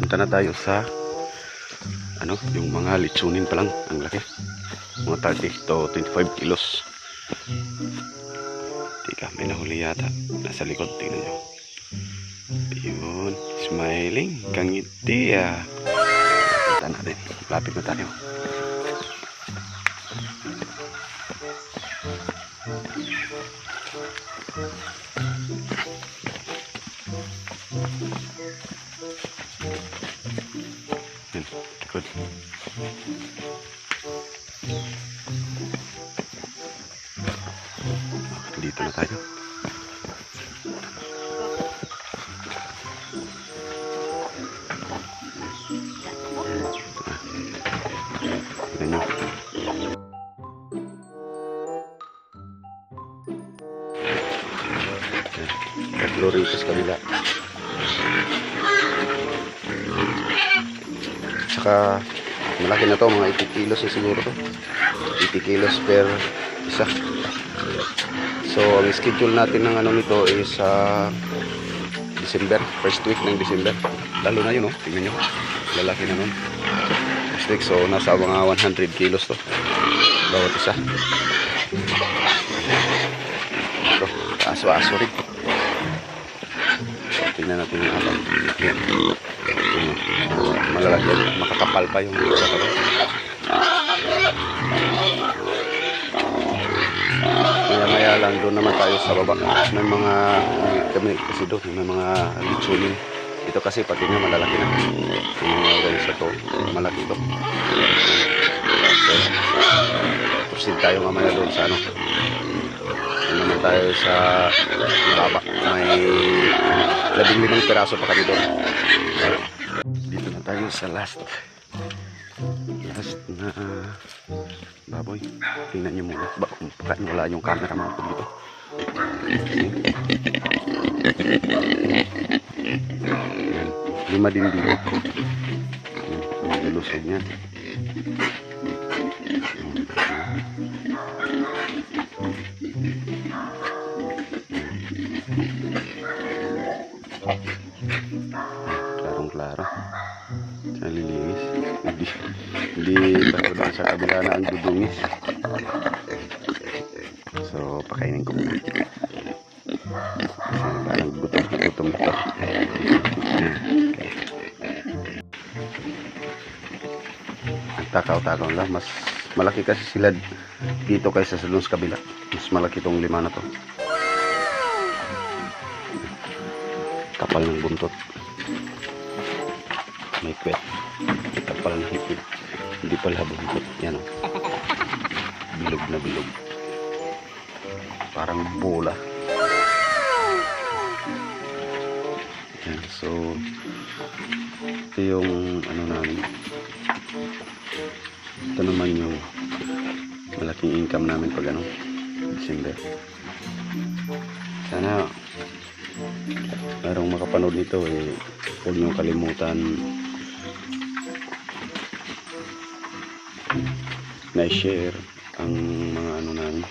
punta na tayo sa yung mga litsunin pa lang. Ang laki, mga 30 to 25 kilos. Tika, may nahuli yata nasa likod, tingnan nyo. Yun, smiling, kangiti punta natin, lapit na tayo. Yan, likod. Dito na tayo. Tignan nyo. Tatlo rito sa kabila. Saka malaki na to, mga 80 kilos na siguro to. 80 kilos per isa. So ang schedule natin ng nito is December, first week ng December. Lalo na yun, tingnan nyo, lalaki na nun. First week, so nasa mga 100 kilos to bawat isa. Ito, aso-aso rin. Tingnan natin yung alam. Yan. Malalaki, makakapal pa yung maya lang doon naman tayo sa baba. May mga kami kasi doon, may mga litsunin ito kasi pati nga malalaki na yung mga organisa to, malaki ito. Proceed tayo mamaya doon sa naman tayo sa baba. May 15 piraso pa kami doon. Dito na tayo sa last na baboy. Tingnan nyo muna baka wala yung camera mo ko dito. Yan. 5 din dito. Yung ilusog yan. Klarong-klaro. Nalilinis. Hindi katulad sa kabila na ang dudungis. So, pakainin ko muna. Kasi parang gutom ito. Ang takaw-takaw lang. Mas malaki kasi sila dito kaysa sa doon sa kabila. Mas malaki itong 5 na to. Kapal ng buntot. May kwet. May kapal ng hipid. Hindi pala buntot. Yan o. Bilog na bilog. Parang bola. Yan. So, ito yung namin. Ito naman yung malaking income namin pag December. Sana merong makapanood nito huwag niyong kalimutan na i-share ang mga namin.